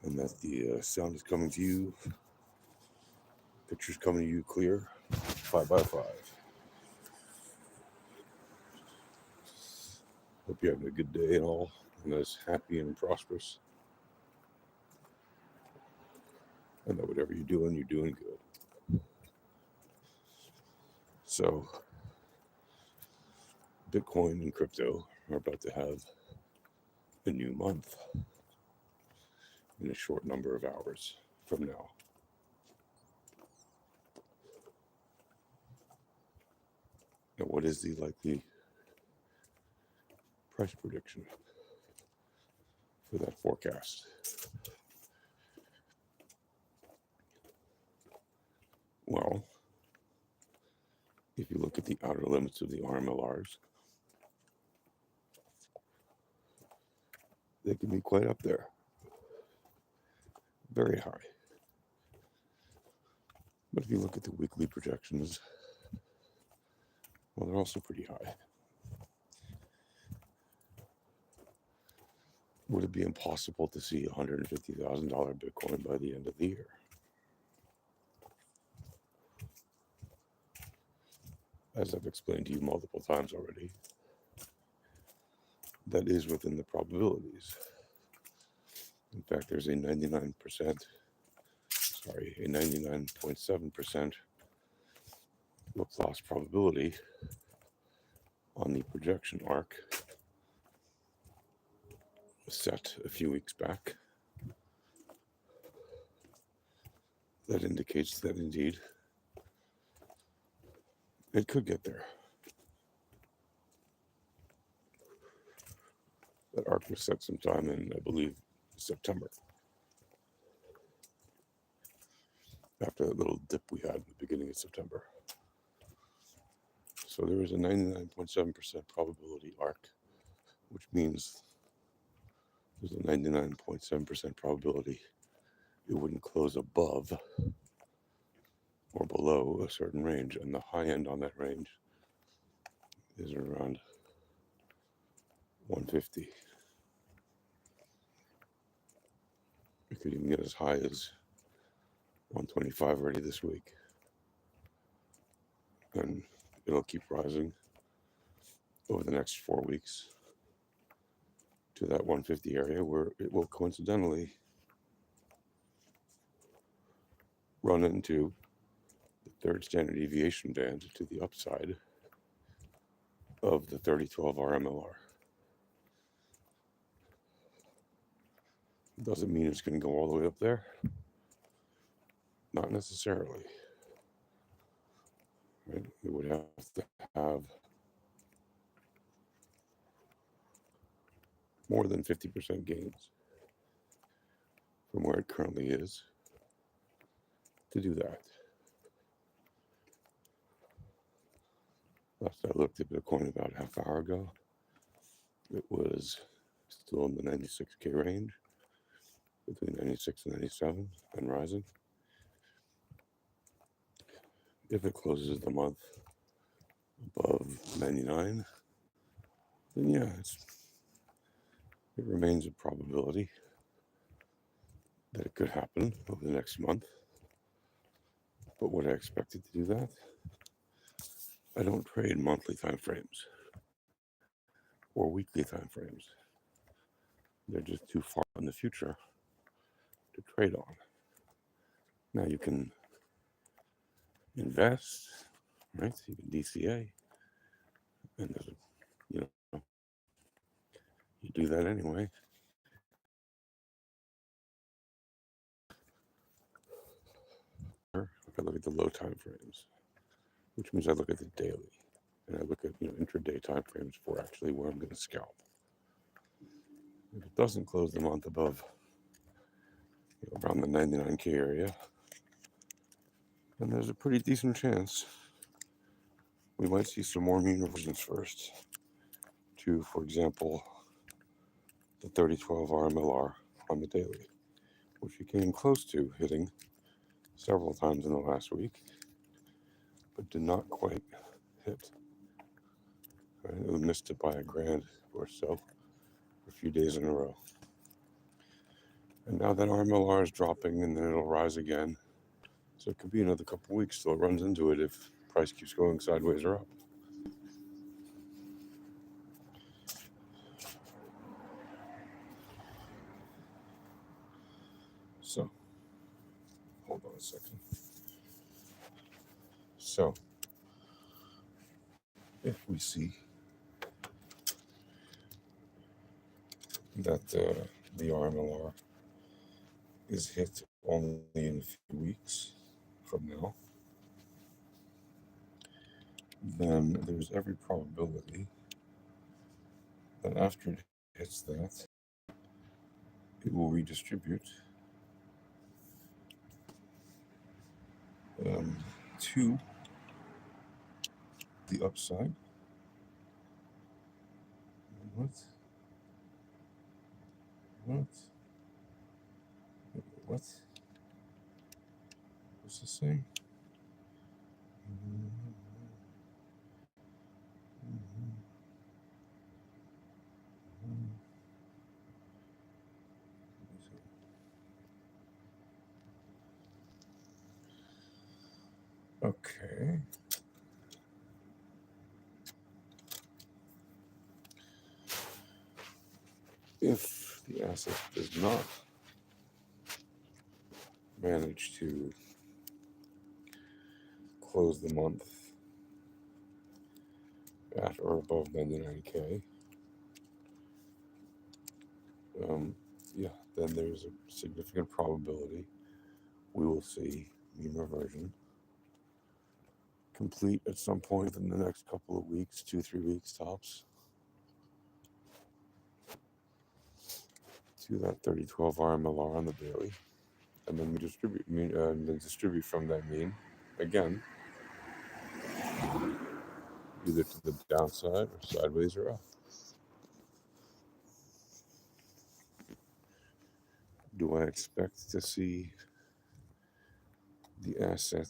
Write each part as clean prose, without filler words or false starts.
and that the sound is coming to you, pictures coming to you clear, 5x5. Hope you're having a good day and all, and as happy and prosperous, and that whatever you're doing good. So, Bitcoin and crypto are about to have a new month in a short number of hours from now. Now, what is the likely price prediction for that forecast? Well, if you look at the outer limits of the RMLRs, they can be quite up there, very high. But if you look at the weekly projections, well, they're also pretty high. Would it be impossible to see $150,000 Bitcoin by the end of the year? As I've explained to you multiple times already, that is within the probabilities. In fact, there's a 99.7% Laplace probability on the projection arc set a few weeks back that indicates that indeed it could get there. That arc was set sometime in, I believe, September, after that little dip we had at the beginning of September. So there is a 99.7% probability arc, which means there's a 99.7% probability it wouldn't close above or below a certain range, and the high end on that range is around 150. It could even get as high as 125 already this week. And it'll keep rising over the next 4 weeks to that 150 area, where it will coincidentally run into the third standard deviation band to the upside of the 3012 RMLR. Doesn't mean it's going to go all the way up there. Not necessarily. Right? It would have to have more than 50% gains from where it currently is to do that. Last I looked at Bitcoin about a half hour ago, it was still in the 96K range, between 96 and 97, and rising. If it closes the month above 99, then yeah, it remains a probability that it could happen over the next month. But would I expect it to do that? I don't trade monthly time frames or weekly time frames. They're just too far in the future to trade on. Now you can invest, right? You can DCA, and there's you do that anyway. I look at the low time frames, which means I look at the daily, and I look at intraday time frames for actually where I'm going to scalp. If it doesn't close the month above around the 99K area, then there's a pretty decent chance we might see some more mean reversions first to, for example, the 3012 RMLR on the daily, which we came close to hitting several times in the last week, but did not quite hit. Right? It missed it by $1,000 or so for a few days in a row. And now that RMLR is dropping and then it'll rise again. So it could be another couple weeks till it runs into it if price keeps going sideways or up. So, hold on a second. So, if we see that the RMLR is hit only in a few weeks from now, then there's every probability that after it hits that, it will redistribute to the upside. What? What? What? What's this saying? Okay. If the asset does not manage to close the month at or above 99K, yeah, then there's a significant probability we will see mean reversion complete at some point in the next couple of weeks, 2-3 weeks tops, to that 3012 RMLR on the daily, and then we distribute from that mean again, either to the downside or sideways or up. Do I expect to see the asset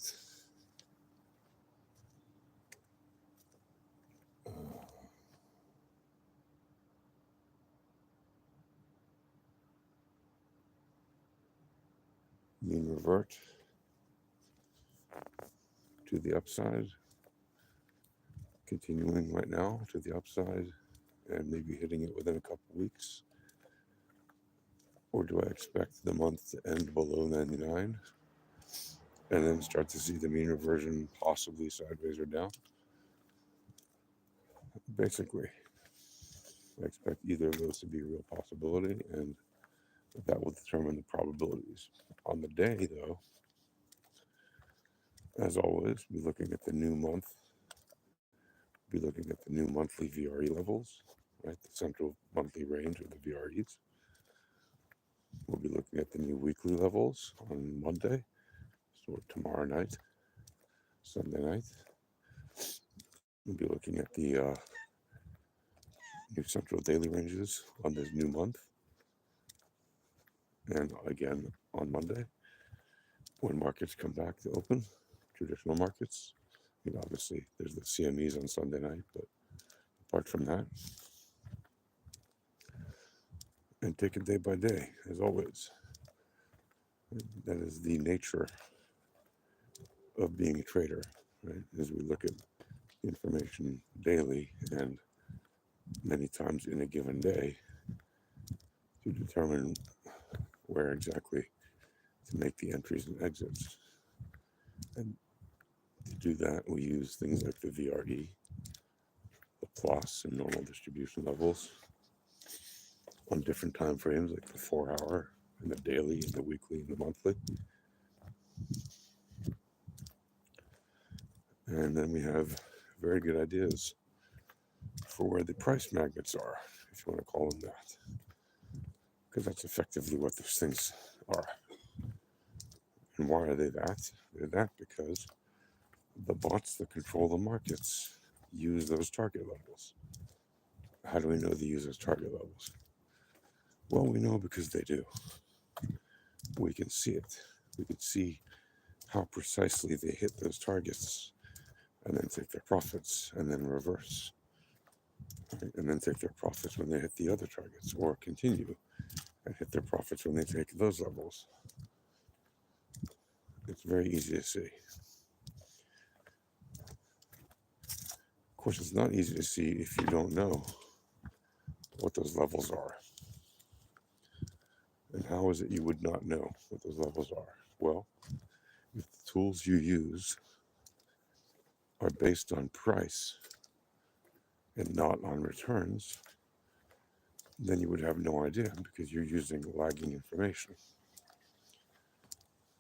mean revert to the upside, continuing right now to the upside and maybe hitting it within a couple weeks? Or do I expect the month to end below 99 and then start to see the mean reversion possibly sideways or down? Basically, I expect either of those to be a real possibility, and that will determine the probabilities. On the day, though, as always, be looking at the new month, be looking at the new monthly VRE levels, right? The central monthly range of the VREs. We'll be looking at the new weekly levels on Monday, so tomorrow night, Sunday night. We'll be looking at the new central daily ranges on this new month, and again on Monday when markets come back to open, traditional markets. I mean, obviously there's the CMEs on Sunday night, but apart from that, and take it day by day, as always. That is the nature of being a trader, right? As we look at information daily and many times in a given day to determine where exactly to make the entries and exits. And to do that, we use things like the VRE, the plus and normal distribution levels on different time frames, like the 4-hour and the daily and the weekly and the monthly. And then we have very good ideas for where the price magnets are, if you want to call them that, because that's effectively what those things are. And why are they that? They're that because the bots that control the markets use those target levels. How do we know they use those target levels? Well, we know because they do. We can see it. We can see how precisely they hit those targets and then take their profits and then reverse. Right? And then take their profits when they hit the other targets or continue and hit their profits when they take those levels. It's very easy to see. Of course, it's not easy to see if you don't know what those levels are. And how is it you would not know what those levels are? Well, if the tools you use are based on price and not on returns, then you would have no idea because you're using lagging information.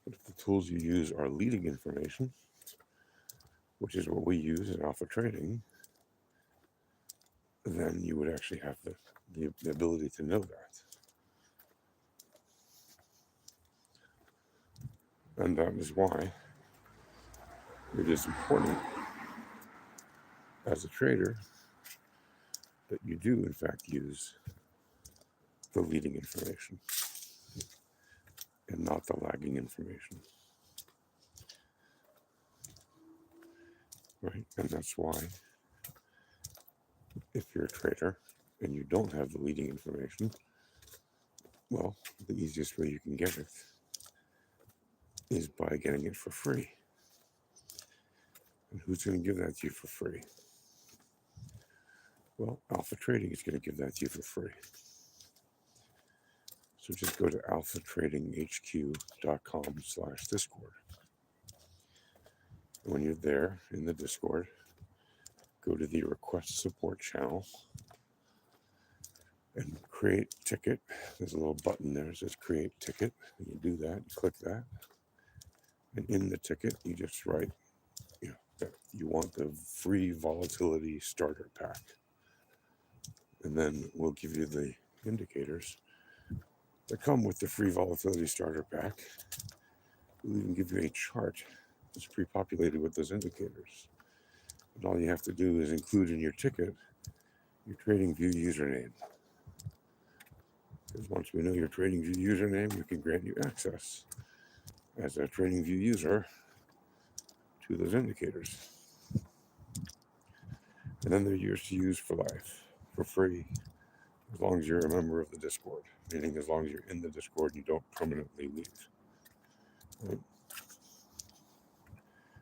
But if the tools you use are leading information, which is what we use in alpha trading, then you would actually have the ability to know that. And that is why it is important as a trader that you do, in fact, use the leading information and not the lagging information. Right? And that's why if you're a trader and you don't have the leading information, well, the easiest way you can get it is by getting it for free. And who's going to give that to you for free? Well, Alpha Trading is going to give that to you for free. So just go to alphatradinghq.com/Discord. When you're there in the Discord, go to the request support channel and create ticket. There's a little button there that says create ticket. And you do that, you click that. And in the ticket, you just write, that you want the free volatility starter pack. And then we'll give you the indicators that come with the free volatility starter pack. We'll even give you a chart that's pre-populated with those indicators. And all you have to do is include in your ticket your TradingView username. Because once we know your TradingView username, we can grant you access as a TradingView user to those indicators. And then they're yours to use for life, for free, as long as you're a member of the Discord, meaning as long as you're in the Discord and you don't permanently leave. Right?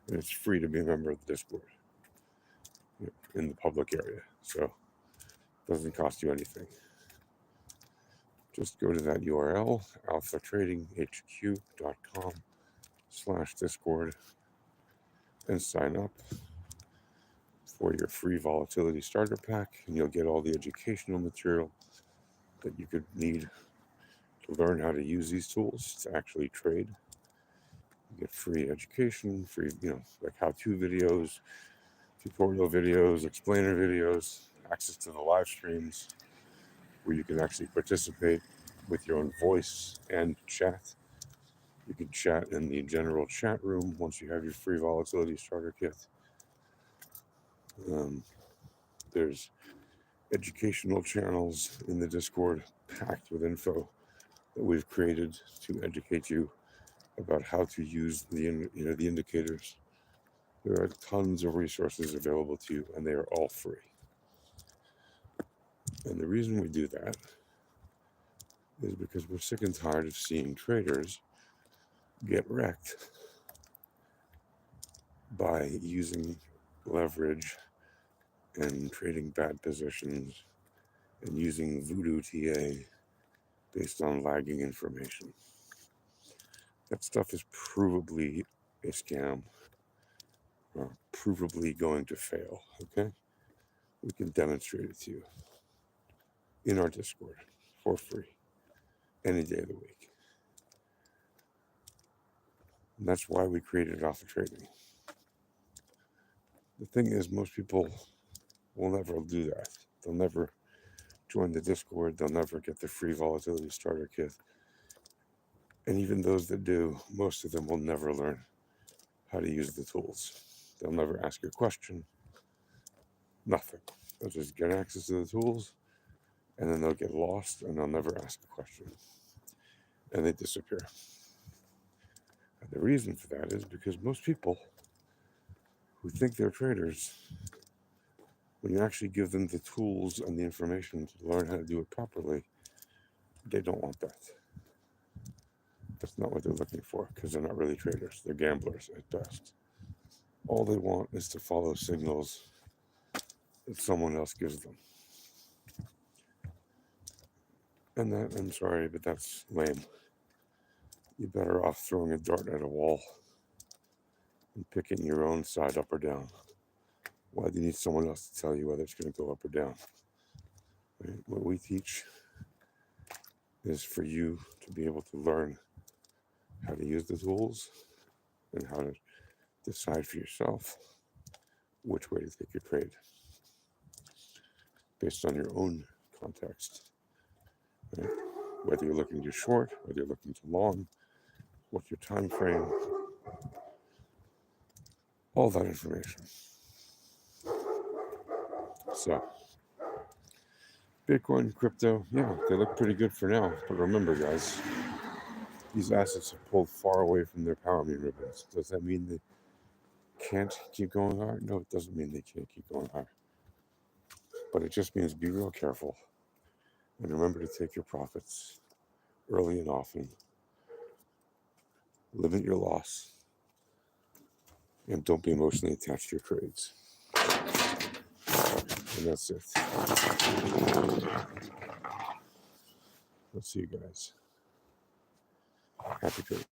And it's free to be a member of the Discord in the public area, so it doesn't cost you anything. Just go to that URL, alphatradinghq.com/Discord, and sign up for your free volatility starter pack, and you'll get all the educational material that you could need to learn how to use these tools to actually trade. You get free education, free, like how-to videos, tutorial videos, explainer videos, access to the live streams where you can actually participate with your own voice and chat. You can chat in the general chat room once you have your free volatility starter kit. There's educational channels in the Discord packed with info that we've created to educate you about how to use the indicators. There are tons of resources available to you, and they are all free. And the reason we do that is because we're sick and tired of seeing traders get wrecked by using leverage and trading bad positions and using voodoo TA based on lagging information. That stuff is provably a scam, or provably going to fail, okay? We can demonstrate it to you in our Discord for free any day of the week. And that's why we created Alpha Trading. The thing is, most people will never do that. They'll never join the Discord. They'll never get the free volatility starter kit. And even those that do, most of them will never learn how to use the tools. They'll never ask a question. Nothing. They'll just get access to the tools, and then they'll get lost, and they'll never ask a question. And they disappear. And the reason for that is because most people who think they're traders, when you actually give them the tools and the information to learn how to do it properly, They don't want that. That's not what they're looking for because they're not really traders. They're gamblers at best. All they want is to follow signals that someone else gives them. And that, I'm sorry, but that's lame. You're better off throwing a dart at a wall and picking your own side up or down. Why do you need someone else to tell you whether it's going to go up or down? Right? What we teach is for you to be able to learn how to use the tools and how to decide for yourself which way to take your trade based on your own context. Right? Whether you're looking to short, whether you're looking to long, what's your time frame, all that information. So, Bitcoin, crypto, yeah, they look pretty good for now. But remember, guys, these assets are pulled far away from their power mean ribbons. Does that mean they can't keep going higher? No, it doesn't mean they can't keep going higher. But it just means be real careful and remember to take your profits early and often. Limit your loss and don't be emotionally attached to your trades. And that's it. Let's see you guys. Happy trading.